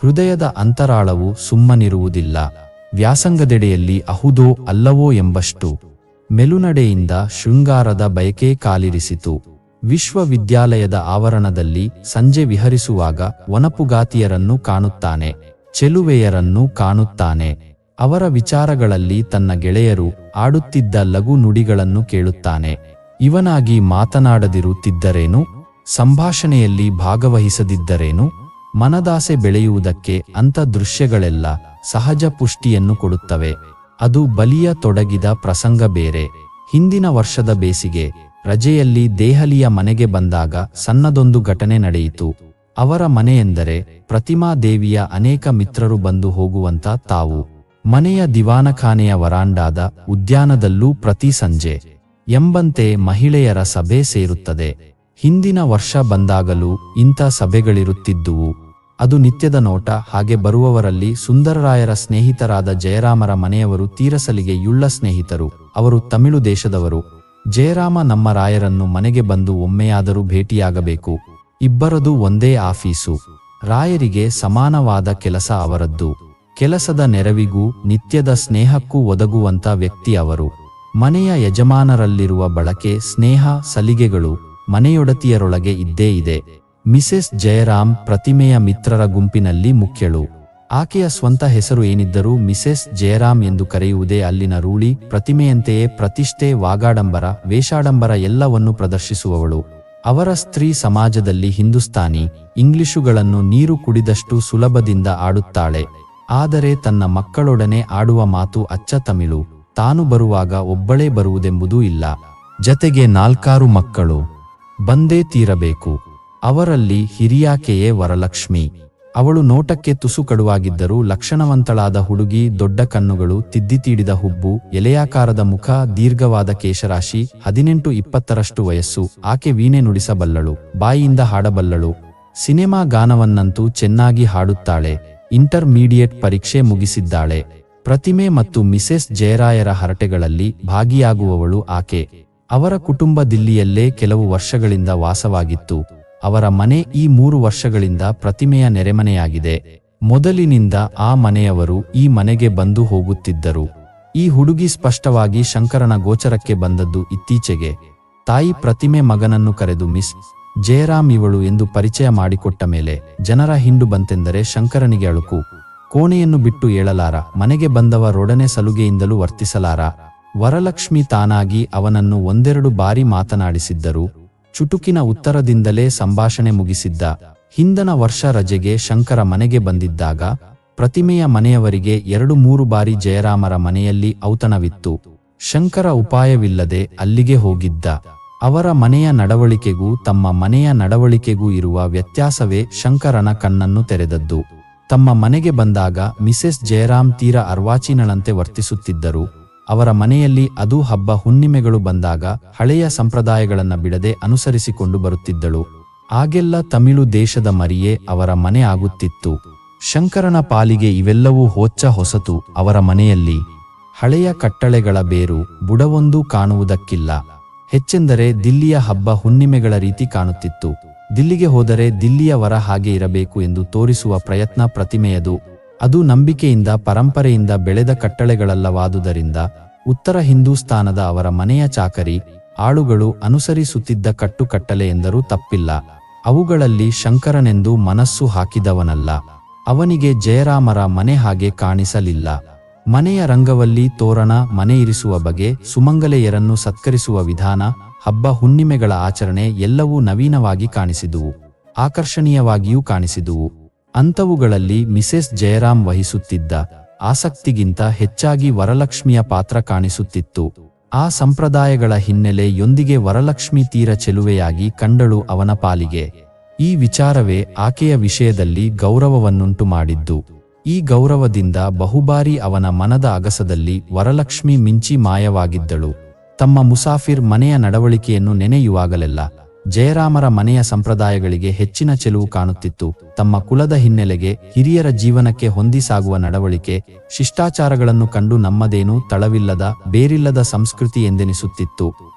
ಹೃದಯದ ಅಂತರಾಳವು ಸುಮ್ಮನಿರುವುದಿಲ್ಲ. ವ್ಯಾಸಂಗದೆಡೆಯಲ್ಲಿ ಅಹುದೋ ಅಲ್ಲವೋ ಎಂಬಷ್ಟು ಮೆಲುನಡೆಯಿಂದ ಶೃಂಗಾರದ ಬಯಕೆ ಕಾಲಿರಿಸಿತು. ವಿಶ್ವವಿದ್ಯಾಲಯದ ಆವರಣದಲ್ಲಿ ಸಂಜೆ ವಿಹರಿಸುವಾಗ ವನಪುಗಾತಿಯರನ್ನು ಕಾಣುತ್ತಾನೆ, ಚೆಲುವೆಯರನ್ನು ಕಾಣುತ್ತಾನೆ. ಅವರ ವಿಚಾರಗಳಲ್ಲಿ ತನ್ನ ಗೆಳೆಯರು ಆಡುತ್ತಿದ್ದ ಲಘು ನುಡಿಗಳನ್ನು ಕೇಳುತ್ತಾನೆ. ಇವನಾಗಿ ಮಾತನಾಡದಿರುತ್ತಿದ್ದರೇನು? ಸಂಭಾಷಣೆಯಲ್ಲಿ ಭಾಗವಹಿಸದಿದ್ದರೇನು? ಮನದಾಸೆ ಬೆಳೆಯುವುದಕ್ಕೆ ಅಂಥ ದೃಶ್ಯಗಳೆಲ್ಲ ಸಹಜ ಪುಷ್ಟಿಯನ್ನು ಕೊಡುತ್ತವೆ. ಅದು ಬಲಿಯ ತೊಡಗಿದ ಪ್ರಸಂಗ ಬೇರೆ. ಹಿಂದಿನ ವರ್ಷದ ಬೇಸಿಗೆ ರಜೆಯಲ್ಲಿ ದೆಹಲಿಯ ಮನೆಗೆ ಬಂದಾಗ ಸಣ್ಣದೊಂದು ಘಟನೆ ನಡೆಯಿತು. ಅವರ ಮನೆಯೆಂದರೆ ಪ್ರತಿಮಾ ದೇವಿಯ ಅನೇಕ ಮಿತ್ರರು ಬಂದು ಹೋಗುವಂತ ತಾವು. ಮನೆಯ ದಿವಾನಖಾನೆಯ ವರಾಂಡಾದ ಉದ್ಯಾನದಲ್ಲೂ ಪ್ರತಿ ಸಂಜೆ ಎಂಬಂತೆ ಮಹಿಳೆಯರ ಸಭೆ ಸೇರುತ್ತದೆ. ಹಿಂದಿನ ವರ್ಷ ಬಂದಾಗಲೂ ಇಂಥ ಸಭೆಗಳಿರುತ್ತಿದ್ದುವು. ಅದು ನಿತ್ಯದ ನೋಟ. ಹಾಗೆ ಬರುವವರಲ್ಲಿ ಸುಂದರರಾಯರ ಸ್ನೇಹಿತರಾದ ಜಯರಾಮರ ಮನೆಯವರು ತೀರಸಲಿಗೆ ಯುಳ್ಳ ಸ್ನೇಹಿತರು. ಅವರು ತಮಿಳು ದೇಶದವರು. ಜಯರಾಮ ನಮ್ಮ ರಾಯರನ್ನು ಮನೆಗೆ ಬಂದು ಒಮ್ಮೆಯಾದರೂ ಭೇಟಿಯಾಗಬೇಕು. ಇಬ್ಬರದು ಒಂದೇ ಆಫೀಸು. ರಾಯರಿಗೆ ಸಮಾನವಾದ ಕೆಲಸ ಅವರದ್ದು. ಕೆಲಸದ ನೆರವಿಗೂ ನಿತ್ಯದ ಸ್ನೇಹಕ್ಕೂ ಒದಗುವಂತ ವ್ಯಕ್ತಿ ಅವರು. ಮನೆಯ ಯಜಮಾನರಲ್ಲಿರುವ ಬಳಕೆ, ಸ್ನೇಹ, ಸಲಿಗೆಗಳು ಮನೆಯೊಡತಿಯರೊಳಗೆ ಇದ್ದೇ ಇದೆ. ಮಿಸೆಸ್ ಜಯರಾಮ್ ಪ್ರತಿಮೆಯ ಮಿತ್ರರ ಗುಂಪಿನಲ್ಲಿ ಮುಖ್ಯಳು. ಆಕೆಯ ಸ್ವಂತ ಹೆಸರು ಏನಿದ್ದರೂ ಮಿಸೆಸ್ ಜಯರಾಮ್ ಎಂದು ಕರೆಯುವುದೇ ಅಲ್ಲಿನ ರೂಢಿ. ಪ್ರತಿಮೆಯಂತೆಯೇ ಪ್ರತಿಷ್ಠೆ, ವಾಗಾಡಂಬರ, ವೇಷಾಡಂಬರ ಎಲ್ಲವನ್ನೂ ಪ್ರದರ್ಶಿಸುವವಳು. ಅವರ ಸ್ತ್ರೀ ಸಮಾಜದಲ್ಲಿ ಹಿಂದೂಸ್ತಾನಿ, ಇಂಗ್ಲಿಷುಗಳನ್ನು ನೀರು ಕುಡಿದಷ್ಟು ಸುಲಭದಿಂದ ಆಡುತ್ತಾಳೆ. ಆದರೆ ತನ್ನ ಮಕ್ಕಳೊಡನೆ ಆಡುವ ಮಾತು ಅಚ್ಚ ತಮಿಳು. ತಾನು ಬರುವಾಗ ಒಬ್ಬಳೇ ಬರುವುದೆಂಬುದೂ ಇಲ್ಲ. ಜತೆಗೆ 4 ಮಕ್ಕಳು ಬಂದೇ ತೀರಬೇಕು. ಅವರಲ್ಲಿ ಹಿರಿಯಾಕೆಯೇ ವರಲಕ್ಷ್ಮಿ. ಅವಳು ನೋಟಕ್ಕೆ ತುಸು ಕಡುವಾಗಿದ್ದರೂ ಲಕ್ಷಣವಂತಳಾದ ಹುಡುಗಿ. ದೊಡ್ಡ ಕಣ್ಣುಗಳು, ತಿದ್ದಿತೀಡಿದ ಹುಬ್ಬು, ಎಲೆಯಾಕಾರದ ಮುಖ, ದೀರ್ಘವಾದ ಕೇಶರಾಶಿ. 18-20ರಷ್ಟು ವಯಸ್ಸು. ಆಕೆ ವೀಣೆ ನುಡಿಸಬಲ್ಲಳು, ಬಾಯಿಯಿಂದ ಹಾಡಬಲ್ಲಳು. ಸಿನೆಮಾ ಗಾನವನ್ನಂತೂ ಚೆನ್ನಾಗಿ ಹಾಡುತ್ತಾಳೆ. ಇಂಟರ್ಮೀಡಿಯೇಟ್ ಪರೀಕ್ಷೆ ಮುಗಿಸಿದ್ದಾಳೆ. ಪ್ರತಿಮೆ ಮತ್ತು ಮಿಸೆಸ್ ಜಯರಾಯರ ಹರಟೆಗಳಲ್ಲಿ ಭಾಗಿಯಾಗುವವಳು ಆಕೆ. ಅವರ ಕುಟುಂಬ ದಿಲ್ಲಿಯಲ್ಲೇ ಕೆಲವು ವರ್ಷಗಳಿಂದ ವಾಸವಾಗಿತ್ತು. ಅವರ ಮನೆ ಈ 3 ವರ್ಷಗಳಿಂದ ಪ್ರತಿಮೆಯ ನೆರೆಮನೆಯಾಗಿದೆ. ಮೊದಲಿನಿಂದ ಆ ಮನೆಯವರು ಈ ಮನೆಗೆ ಬಂದು ಹೋಗುತ್ತಿದ್ದರು. ಈ ಹುಡುಗಿ ಸ್ಪಷ್ಟವಾಗಿ ಶಂಕರನ ಗೋಚರಕ್ಕೆ ಬಂದದ್ದು ಇತ್ತೀಚೆಗೆ. ತಾಯಿ ಪ್ರತಿಮೆ ಮಗನನ್ನು ಕರೆದು ಮಿಸ್ ಜಯರಾಮ್ ಇವಳು ಎಂದು ಪರಿಚಯ ಮಾಡಿಕೊಟ್ಟ ಮೇಲೆ ಜನರ ಹಿಂಡು ಬಂತೆಂದರೆ ಶಂಕರನಿಗೆ ಅಳುಕು. ಕೋಣೆಯನ್ನು ಬಿಟ್ಟು ಏಳಲಾರ. ಮನೆಗೆ ಬಂದವರೊಡನೆ ಸಲುಗೆಯಿಂದಲೂ ವರ್ತಿಸಲಾರ. ವರಲಕ್ಷ್ಮಿ ತಾನಾಗಿ ಅವನನ್ನು 1-2 ಬಾರಿ ಮಾತನಾಡಿಸಿದ್ದರು. ಚುಟುಕಿನ ಉತ್ತರದಿಂದಲೇ ಸಂಭಾಷಣೆ ಮುಗಿಸಿದ್ದ. ಹಿಂದನ ವರ್ಷ ರಜೆಗೆ ಶಂಕರ ಮನೆಗೆ ಬಂದಿದ್ದಾಗ ಪ್ರತಿಮೆಯ ಮನೆಯವರಿಗೆ 2-3 ಬಾರಿ ಜಯರಾಮರ ಮನೆಯಲ್ಲಿ ಔತಣವಿತ್ತು. ಶಂಕರ ಉಪಾಯವಿಲ್ಲದೆ ಅಲ್ಲಿಗೆ ಹೋಗಿದ್ದ. ಅವರ ಮನೆಯ ನಡವಳಿಕೆಗೂ ತಮ್ಮ ಮನೆಯ ನಡವಳಿಕೆಗೂ ಇರುವ ವ್ಯತ್ಯಾಸವೇ ಶಂಕರನ ಕಣ್ಣನ್ನು ತೆರೆದದ್ದು. ತಮ್ಮ ಮನೆಗೆ ಬಂದಾಗ ಮಿಸೆಸ್ ಜಯರಾಮ್ ತೀರ ಅರ್ವಾಚೀನಳಂತೆ ವರ್ತಿಸುತ್ತಿದ್ದರು. ಅವರ ಮನೆಯಲ್ಲಿ ಅದು ಹಬ್ಬ ಹುಣ್ಣಿಮೆಗಳು ಬಂದಾಗ ಹಳೆಯ ಸಂಪ್ರದಾಯಗಳನ್ನ ಬಿಡದೆ ಅನುಸರಿಸಿಕೊಂಡು ಬರುತ್ತಿದ್ದಳು. ಆಗೆಲ್ಲ ತಮಿಳು ದೇಶದ ಮರಿಯೇ ಅವರ ಮನೆ ಆಗುತ್ತಿತ್ತು. ಶಂಕರನ ಪಾಲಿಗೆ ಇವೆಲ್ಲವೂ ಹೊಚ್ಚ ಹೊಸತು. ಅವರ ಮನೆಯಲ್ಲಿ ಹಳೆಯ ಕಟ್ಟಳೆಗಳ ಬೇರು ಬುಡವೊಂದೂ ಕಾಣುವುದಕ್ಕಿಲ್ಲ. ಹೆಚ್ಚೆಂದರೆ ದಿಲ್ಲಿಯ ಹಬ್ಬ ಹುಣ್ಣಿಮೆಗಳ ರೀತಿ ಕಾಣುತ್ತಿತ್ತು. ದಿಲ್ಲಿಗೆ ಹೋದರೆ ದಿಲ್ಲಿಯವರ ಹಾಗೆ ಇರಬೇಕು ಎಂದು ತೋರಿಸುವ ಪ್ರಯತ್ನ ಪ್ರತಿಮೆಯದು. ಅದು ನಂಬಿಕೆಯಿಂದ ಪರಂಪರೆಯಿಂದ ಬೆಳೆದ ಕಟ್ಟಳೆಗಳಲ್ಲವಾದುದರಿಂದ ಉತ್ತರ ಹಿಂದೂಸ್ತಾನದ ಅವರ ಮನೆಯ ಚಾಕರಿ ಆಳುಗಳು ಅನುಸರಿಸುತ್ತಿದ್ದ ಕಟ್ಟುಕಟ್ಟಲೆ ಎಂದರೂ ತಪ್ಪಿಲ್ಲ. ಅವುಗಳಲ್ಲಿ ಶಂಕರನೆಂದು ಮನಸ್ಸು ಹಾಕಿದವನಲ್ಲ. ಅವನಿಗೆ ಜಯರಾಮರ ಮನೆ ಹಾಗೆ ಕಾಣಿಸಲಿಲ್ಲ. ಮನೆಯ ರಂಗವಲ್ಲಿ ತೋರಣ, ಮನೆ ಇರಿಸುವ ಬಗೆ, ಸುಮಂಗಲೆಯರನ್ನು ಸತ್ಕರಿಸುವ ವಿಧಾನ, ಹಬ್ಬ ಹುಣ್ಣಿಮೆಗಳ ಆಚರಣೆ ಎಲ್ಲವೂ ನವೀನವಾಗಿ ಕಾಣಿಸಿದುವು, ಆಕರ್ಷಣೀಯವಾಗಿಯೂ ಕಾಣಿಸಿದುವು. ಅಂಥವುಗಳಲ್ಲಿ ಮಿಸೆಸ್ ಜಯರಾಮ್ ವಹಿಸುತ್ತಿದ್ದ ಆಸಕ್ತಿಗಿಂತ ಹೆಚ್ಚಾಗಿ ವರಲಕ್ಷ್ಮಿಯ ಪಾತ್ರ ಕಾಣಿಸುತ್ತಿತ್ತು. ಆ ಸಂಪ್ರದಾಯಗಳ ಹಿನ್ನೆಲೆಯೊಂದಿಗೆ ವರಲಕ್ಷ್ಮಿ ತೀರ ಚೆಲುವೆಯಾಗಿ ಕಂಡಳು ಅವನ ಪಾಲಿಗೆ. ಈ ವಿಚಾರವೇ ಆಕೆಯ ವಿಷಯದಲ್ಲಿ ಗೌರವವನ್ನುಂಟು ಮಾಡಿದ್ದು. ಈ ಗೌರವದಿಂದ ಬಹುಬಾರಿ ಅವನ ಮನದ ಅಗಸದಲ್ಲಿ ವರಲಕ್ಷ್ಮಿ ಮಿಂಚಿ ಮಾಯವಾಗಿದ್ದಳು. ತಮ್ಮ ಮುಸಾಫಿರ್ ಮನೆಯ ನಡವಳಿಕೆಯನ್ನು ನೆನೆಯುವಾಗಲೆಲ್ಲ ಜಯರಾಮರ ಮನೆಯ ಸಂಪ್ರದಾಯಗಳಿಗೆ ಹೆಚ್ಚಿನ ಚೆಲುವು ಕಾಣುತ್ತಿತ್ತು. ತಮ್ಮ ಕುಲದ ಹಿನ್ನೆಲೆಗೆ, ಹಿರಿಯರ ಜೀವನಕ್ಕೆ ಹೊಂದಿಸಾಗುವ ನಡವಳಿಕೆ, ಶಿಷ್ಟಾಚಾರಗಳನ್ನು ಕಂಡು ನಮ್ಮದೇನೂ ತಳವಿಲ್ಲದ, ಬೇರಿಲ್ಲದ ಸಂಸ್ಕೃತಿ ಎಂದೆನಿಸುತ್ತಿತ್ತು.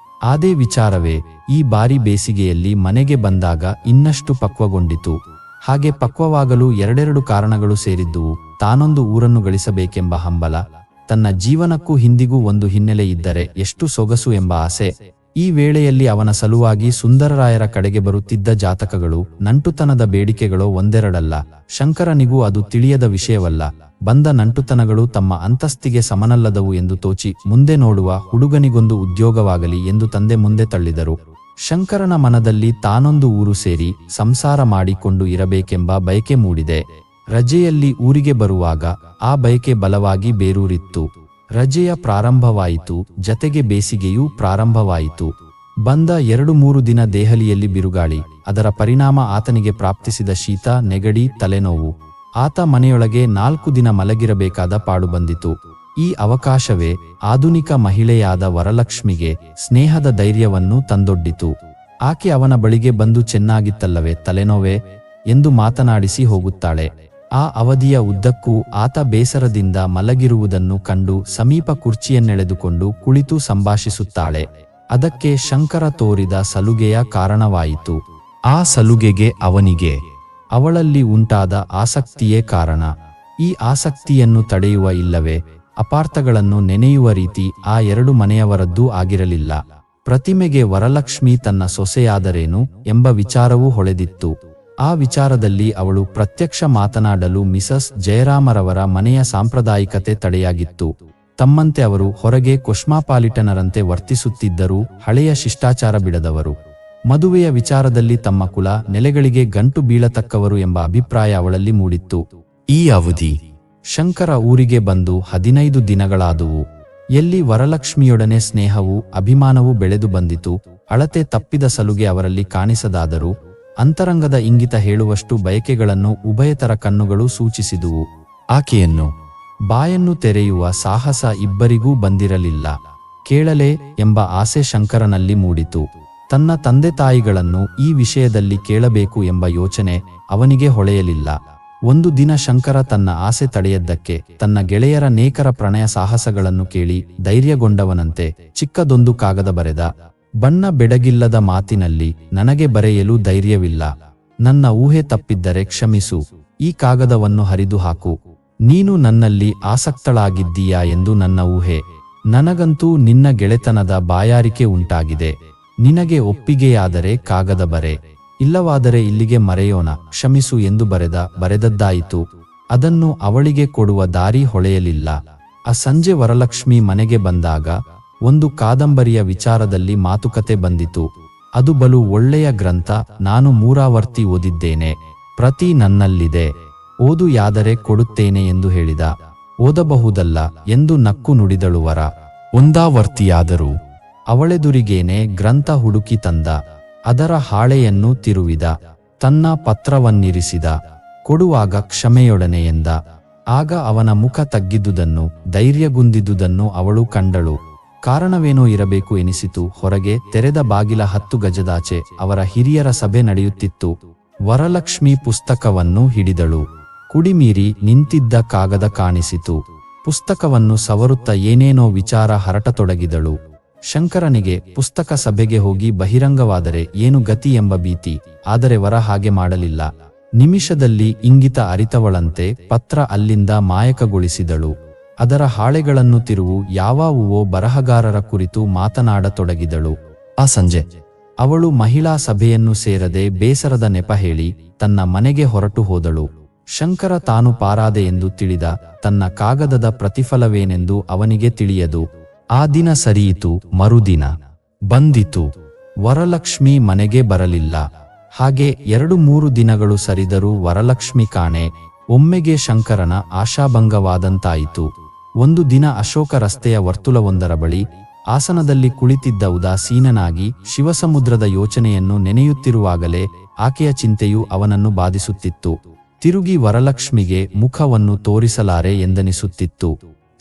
ಅದೇ ವಿಚಾರವೇ ಈ ಬಾರಿ ಬೇಸಿಗೆಯಲ್ಲಿ ಮನೆಗೆ ಬಂದಾಗ ಇನ್ನಷ್ಟು ಪಕ್ವಗೊಂಡಿತು. ಹಾಗೆ ಪಕ್ವವಾಗಲು 2 ಕಾರಣಗಳು ಸೇರಿದ್ದುವು. ತಾನೊಂದು ಊರನ್ನು ಗಳಿಸಬೇಕೆಂಬ ಹಂಬಲ, ತನ್ನ ಜೀವನಕ್ಕೂ ಹಿಂದಿಗೂ ಒಂದು ಹಿನ್ನೆಲೆ ಇದ್ದರೆ ಎಷ್ಟು ಸೊಗಸು ಎಂಬ ಆಸೆ. ಈ ವೇಳೆಯಲ್ಲಿ ಅವನ ಸಲುವಾಗಿ ಸುಂದರರಾಯರ ಕಡೆಗೆ ಬರುತ್ತಿದ್ದ ಜಾತಕಗಳು, ನಂಟುತನದ ಬೇಡಿಕೆಗಳೋ ಒಂದೆರಡಲ್ಲ. ಶಂಕರನಿಗೂ ಅದು ತಿಳಿಯದ ವಿಷಯವಲ್ಲ. ಬಂದ ನಂಟುತನಗಳು ತಮ್ಮ ಅಂತಸ್ತಿಗೆ ಸಮನಲ್ಲದವು ಎಂದು ತೋಚಿ, ಮುಂದೆ ನೋಡುವ ಹುಡುಗನಿಗೊಂದು ಉದ್ಯೋಗವಾಗಲಿ ಎಂದು ತಂದೆ ಮುಂದೆ ತಳ್ಳಿದರು. ಶಂಕರನ ಮನದಲ್ಲಿ ತಾನೊಂದು ಊರು ಸೇರಿ ಸಂಸಾರ ಮಾಡಿಕೊಂಡು ಇರಬೇಕೆಂಬ ಬಯಕೆ ಮೂಡಿದೆ. ರಜೆಯಲ್ಲಿ ಊರಿಗೆ ಬರುವಾಗ ಆ ಬಯಕೆ ಬಲವಾಗಿ ಬೇರೂರಿತ್ತು. ರಜೆಯ ಪ್ರಾರಂಭವಾಯಿತು, ಜತೆಗೆ ಬೇಸಿಗೆಯೂ ಪ್ರಾರಂಭವಾಯಿತು. ಬಂದ 2-3 ದಿನ ದೆಹಲಿಯಲ್ಲಿ ಬಿರುಗಾಳಿ. ಅದರ ಪರಿಣಾಮ ಆತನಿಗೆ ಪ್ರಾಪ್ತಿಸಿದ ಶೀತ, ನೆಗಡಿ, ತಲೆನೋವು. ಆತ ಮನೆಯೊಳಗೆ 4 ದಿನ ಮಲಗಿರಬೇಕಾದ ಪಾಡು ಬಂದಿತು. ಈ ಅವಕಾಶವೇ ಆಧುನಿಕ ಮಹಿಳೆಯಾದ ವರಲಕ್ಷ್ಮಿಗೆ ಸ್ನೇಹದ ಧೈರ್ಯವನ್ನು ತಂದೊಡ್ಡಿತು. ಆಕೆ ಅವನ ಬಳಿಗೆ ಬಂದು, ಚೆನ್ನಾಗಿತ್ತಲ್ಲವೇ, ತಲೆನೋವೆ ಎಂದು ಮಾತನಾಡಿಸಿ ಹೋಗುತ್ತಾಳೆ. ಆ ಅವಧಿಯ ಉದ್ದಕ್ಕೂ ಆತ ಬೇಸರದಿಂದ ಮಲಗಿರುವುದನ್ನು ಕಂಡು ಸಮೀಪ ಕುರ್ಚಿಯನ್ನೆಳೆದುಕೊಂಡು ಕುಳಿತು ಸಂಭಾಷಿಸುತ್ತಾಳೆ. ಅದಕ್ಕೆ ಶಂಕರ ತೋರಿದ ಸಲುಗೆಯ ಕಾರಣವಾಯಿತು. ಆ ಸಲುಗೆಗೆ ಅವನಿಗೆ ಅವಳಲ್ಲಿ ಉಂಟಾದ ಆಸಕ್ತಿಯೇ ಕಾರಣ. ಈ ಆಸಕ್ತಿಯನ್ನು ತಡೆಯುವ ಇಲ್ಲವೇ ಅಪಾರ್ಥಗಳನ್ನು ನೆನೆಯುವ ರೀತಿ ಆ 2 ಮನೆಯವರದ್ದೂ ಆಗಿರಲಿಲ್ಲ. ಪ್ರತಿಮೆಗೆ ವರಲಕ್ಷ್ಮಿ ತನ್ನ ಸೊಸೆಯಾದರೇನು ಎಂಬ ವಿಚಾರವೂ ಹೊಳೆದಿತ್ತು. ಆ ವಿಚಾರದಲ್ಲಿ ಅವಳು ಪ್ರತ್ಯಕ್ಷ ಮಾತನಾಡಲು ಮಿಸಸ್ ಜಯರಾಮರವರ ಮನೆಯ ಸಾಂಪ್ರದಾಯಿಕತೆ ತಡೆಯಾಗಿತ್ತು. ತಮ್ಮಂತೆ ಅವರು ಹೊರಗೆ ಕೊಸ್ಮಾಪಾಲಿಟನರಂತೆ ವರ್ತಿಸುತ್ತಿದ್ದರೂ ಹಳೆಯ ಶಿಷ್ಟಾಚಾರ ಬಿಡದವರು. ಮದುವೆಯ ವಿಚಾರದಲ್ಲಿ ತಮ್ಮ ಕುಲ ನೆಲೆಗಳಿಗೆ ಗಂಟು ಬೀಳತಕ್ಕವರು ಎಂಬ ಅಭಿಪ್ರಾಯ ಅವಳಲ್ಲಿ ಮೂಡಿತ್ತು. ಈ ಅವಧಿ ಶಂಕರ ಊರಿಗೆ ಬಂದು 15 ದಿನಗಳಾದುವು. ಎಲ್ಲಿ ವರಲಕ್ಷ್ಮಿಯೊಡನೆ ಸ್ನೇಹವೂ ಅಭಿಮಾನವೂ ಬೆಳೆದು ಬಂದಿತು. ಅಳತೆ ತಪ್ಪಿದ ಸಲುಗೆ ಅವರಲ್ಲಿ ಕಾಣಿಸದಾದರೂ ಅಂತರಂಗದ ಇಂಗಿತ ಹೇಳುವಷ್ಟು ಬಯಕೆಗಳನ್ನು ಉಭಯತರ ಕಣ್ಣುಗಳು ಸೂಚಿಸಿದುವು. ಆಕೆಯನ್ನು ಬಾಯನ್ನು ತೆರೆಯುವ ಸಾಹಸ ಇಬ್ಬರಿಗೂ ಬಂದಿರಲಿಲ್ಲ. ಕೇಳಲೇ ಎಂಬ ಆಸೆ ಶಂಕರನಲ್ಲಿ ಮೂಡಿತು. ತನ್ನ ತಂದೆ ತಾಯಿಗಳನ್ನು ಈ ವಿಷಯದಲ್ಲಿ ಕೇಳಬೇಕು ಎಂಬ ಯೋಚನೆ ಅವನಿಗೆ ಹೊಳೆಯಲಿಲ್ಲ. ಒಂದು ದಿನ ಶಂಕರ ತನ್ನ ಆಸೆ ತಡೆಯದ್ದಕ್ಕೆ ತನ್ನ ಗೆಳೆಯರ ನೇಕರ ಪ್ರಣಯ ಸಾಹಸಗಳನ್ನು ಕೇಳಿ ಧೈರ್ಯಗೊಂಡವನಂತೆ ಚಿಕ್ಕದೊಂದು ಕಾಗದ ಬರೆದ. ಬಣ್ಣ ಬೆಡಗಿಲ್ಲದ ಮಾತಿನಲ್ಲಿ, ನನಗೆ ಬರೆಯಲು ಧೈರ್ಯವಿಲ್ಲ. ನನ್ನ ಊಹೆ ತಪ್ಪಿದ್ದರೆ ಕ್ಷಮಿಸು. ಈ ಕಾಗದವನ್ನು ಹರಿದು ಹಾಕು. ನೀನು ನನ್ನಲ್ಲಿ ಆಸಕ್ತಳಾಗಿದ್ದೀಯಾ ಎಂದು ನನ್ನ ಊಹೆ. ನನಗಂತೂ ನಿನ್ನ ಗೆಳೆತನದ ಬಾಯಾರಿಕೆ ಉಂಟಾಗಿದೆ. ನಿನಗೆ ಒಪ್ಪಿಗೆಯಾದರೆ ಕಾಗದ ಬರೆ, ಇಲ್ಲವಾದರೆ ಇಲ್ಲಿಗೆ ಮರೆಯೋಣ. ಕ್ಷಮಿಸು ಎಂದು ಬರೆದದ್ದಾಯಿತು. ಅದನ್ನು ಅವಳಿಗೆ ಕೊಡುವ ದಾರಿ ಹೊಳೆಯಲಿಲ್ಲ. ಆ ಸಂಜೆ ವರಲಕ್ಷ್ಮಿ ಮನೆಗೆ ಬಂದಾಗ ಒಂದು ಕಾದಂಬರಿಯ ವಿಚಾರದಲ್ಲಿ ಮಾತುಕತೆ ಬಂದಿತು. ಅದು ಬಲು ಒಳ್ಳೆಯ ಗ್ರಂಥ. ನಾನು 3 ಓದಿದ್ದೇನೆ. ಪ್ರತಿ ನನ್ನಲ್ಲಿದೆ. ಓದು ಯಾದರೆ ಕೊಡುತ್ತೇನೆ ಎಂದು ಹೇಳಿದ. ಓದಬಹುದಲ್ಲ ಎಂದು ನಕ್ಕು ನುಡಿದಳು ವರ. 1 ಅವಳೆದುರಿಗೇನೆ ಗ್ರಂಥ ಹುಡುಕಿ ತಂದ. ಅದರ ಹಾಳೆಯನ್ನು ತಿರುವಿದ. ತನ್ನ ಪತ್ರವನ್ನಿರಿಸಿದ. ಕೊಡುವಾಗ ಕ್ಷಮೆಯೊಡನೆ ಎಂದ. ಆಗ ಅವನ ಮುಖ ತಗ್ಗಿದ್ದುದನ್ನು, ಧೈರ್ಯಗುಂದಿದ್ದುದನ್ನು ಅವಳು ಕಂಡಳು. ಕಾರಣವೇನೋ ಇರಬೇಕು ಎನಿಸಿತು. ಹೊರಗೆ ತೆರೆದ ಬಾಗಿಲ 10 ಗಜದಾಚೆ ಅವರ ಹಿರಿಯರ ಸಭೆ ನಡೆಯುತ್ತಿತ್ತು. ವರಲಕ್ಷ್ಮಿ ಪುಸ್ತಕವನ್ನು ಹಿಡಿದಳು. ಕುಡಿಮೀರಿ ನಿಂತಿದ್ದ ಕಾಗದ ಕಾಣಿಸಿತು. ಪುಸ್ತಕವನ್ನು ಸವರುತ್ತ ಏನೇನೋ ವಿಚಾರ ಹರಟತೊಡಗಿದಳು. ಶಂಕರನಿಗೆ ಪುಸ್ತಕ ಸಭೆಗೆ ಹೋಗಿ ಬಹಿರಂಗವಾದರೆ ಏನು ಗತಿ ಎಂಬ ಭೀತಿ. ಆದರೆ ವರ ಹಾಗೆ ಮಾಡಲಿಲ್ಲ. ನಿಮಿಷದಲ್ಲಿ ಇಂಗಿತ ಅರಿತವಳಂತೆ ಪತ್ರ ಅಲ್ಲಿಂದ ಮಾಯಕಗೊಳಿಸಿದಳು. ಅದರ ಹಾಳೆಗಳನ್ನು ತಿರುವು ಯಾವಾವುವೋ ಬರಹಗಾರರ ಕುರಿತು ಮಾತನಾಡತೊಡಗಿದಳು. ಆ ಸಂಜೆ ಅವಳು ಮಹಿಳಾ ಸಭೆಯನ್ನು ಸೇರದೆ ಬೇಸರದ ನೆಪ ಹೇಳಿ ತನ್ನ ಮನೆಗೆ ಹೊರಟು ಹೋದಳು. ಶಂಕರ ತಾನು ಪಾರಾದೆ ಎಂದು ತಿಳಿದ. ತನ್ನ ಕಾಗದದ ಪ್ರತಿಫಲವೇನೆಂದು ಅವನಿಗೆ ತಿಳಿಯದು. ಆ ದಿನ ಸರಿಯಿತು. ಮರುದಿನ ಬಂದಿತು. ವರಲಕ್ಷ್ಮಿ ಮನೆಗೆ ಬರಲಿಲ್ಲ. ಹಾಗೆ 2-3 ದಿನಗಳು ಸರಿದರೂ ವರಲಕ್ಷ್ಮಿ ಕಾಣೆ. ಒಮ್ಮೆಗೆ ಶಂಕರನ ಆಶಾಭಂಗವಾದಂತಾಯಿತು. ಒಂದು ದಿನ ಅಶೋಕ ರಸ್ತೆಯ ವರ್ತುಲವೊಂದರ ಬಳಿ ಆಸನದಲ್ಲಿ ಕುಳಿತಿದ್ದ ಉದಾಸೀನನಾಗಿ ಶಿವಸಮುದ್ರದ ಯೋಚನೆಯನ್ನು ನೆನೆಯುತ್ತಿರುವಾಗಲೇ ಆಕೆಯ ಚಿಂತೆಯು ಅವನನ್ನು ಬಾಧಿಸುತ್ತಿತ್ತು. ತಿರುಗಿ ವರಲಕ್ಷ್ಮಿಗೆ ಮುಖವನ್ನು ತೋರಿಸಲಾರೆ ಎಂದನಿಸುತ್ತಿತ್ತು.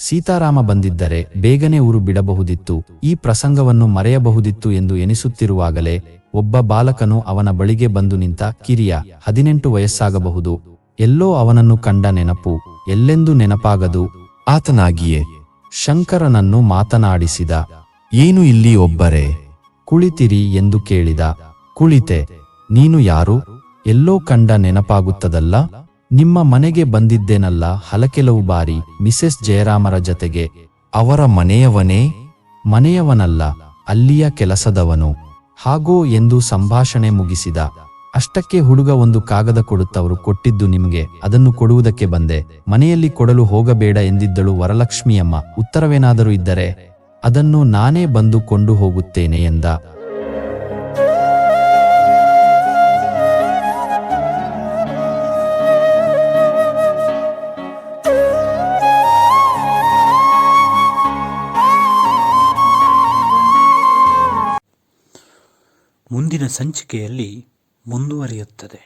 ಸೀತಾರಾಮ ಬಂದಿದ್ದರೆ ಬೇಗನೆ ಊರು ಬಿಡಬಹುದಿತ್ತು. ಈ ಪ್ರಸಂಗವನ್ನು ಮರೆಯಬಹುದಿತ್ತು ಎಂದು ಎನಿಸುತ್ತಿರುವಾಗಲೇ ಒಬ್ಬ ಬಾಲಕನು ಅವನ ಬಳಿಗೆ ಬಂದು ನಿಂತ. ಕಿರಿಯ, 18 ವಯಸ್ಸಾಗಬಹುದು. ಎಲ್ಲೋ ಅವನನ್ನು ಕಂಡ ನೆನಪು. ಎಲ್ಲೆಂದು ನೆನಪಾಗದು. ಆತನಾಗಿಯೇ ಶಂಕರನನ್ನು ಮಾತನಾಡಿಸಿದ. ಏನು ಇಲ್ಲಿ ಒಬ್ಬರೇ? ಕುಳಿತಿರಿ ಎಂದು ಕೇಳಿದ. ಕುಳಿತೆ. ನೀನು ಯಾರು? ಎಲ್ಲೋ ಕಂಡ ನೆನಪಾಗುತ್ತದಲ್ಲ. ನಿಮ್ಮ ಮನೆಗೆ ಬಂದಿದ್ದೇನಲ್ಲ ಹಲಕೆಲವು ಬಾರಿ, ಮಿಸೆಸ್ ಜಯರಾಮರ ಜತೆಗೆ. ಅವರ ಮನೆಯವನೇ? ಮನೆಯವನಲ್ಲ, ಅಲ್ಲಿಯ ಕೆಲಸದವನು. ಹಾಗೋ ಎಂದು ಸಂಭಾಷಣೆ ಮುಗಿಸಿದ. ಅಷ್ಟಕ್ಕೆ ಹುಡುಗ ಒಂದು ಕಾಗದ ಕೊಡುತ್ತವರು ಕೊಟ್ಟಿದ್ದು ನಿಮ್ಗೆ, ಅದನ್ನು ಕೊಡುವುದಕ್ಕೆ ಬಂದೆ. ಮನೆಯಲ್ಲಿ ಕೊಡಲು ಹೋಗಬೇಡ ಎಂದಿದ್ದಳು ವರಲಕ್ಷ್ಮಿಯಮ್ಮ. ಉತ್ತರವೇನಾದರೂ ಇದ್ದರೆ ಅದನ್ನು ನಾನೇ ಬಂದು ಕೊಂಡು ಹೋಗುತ್ತೇನೆ ಎಂದ. ಮುಂದಿನ ಸಂಚಿಕೆಯಲ್ಲಿ ಮುಂದುವರಿಯುತ್ತದೆ.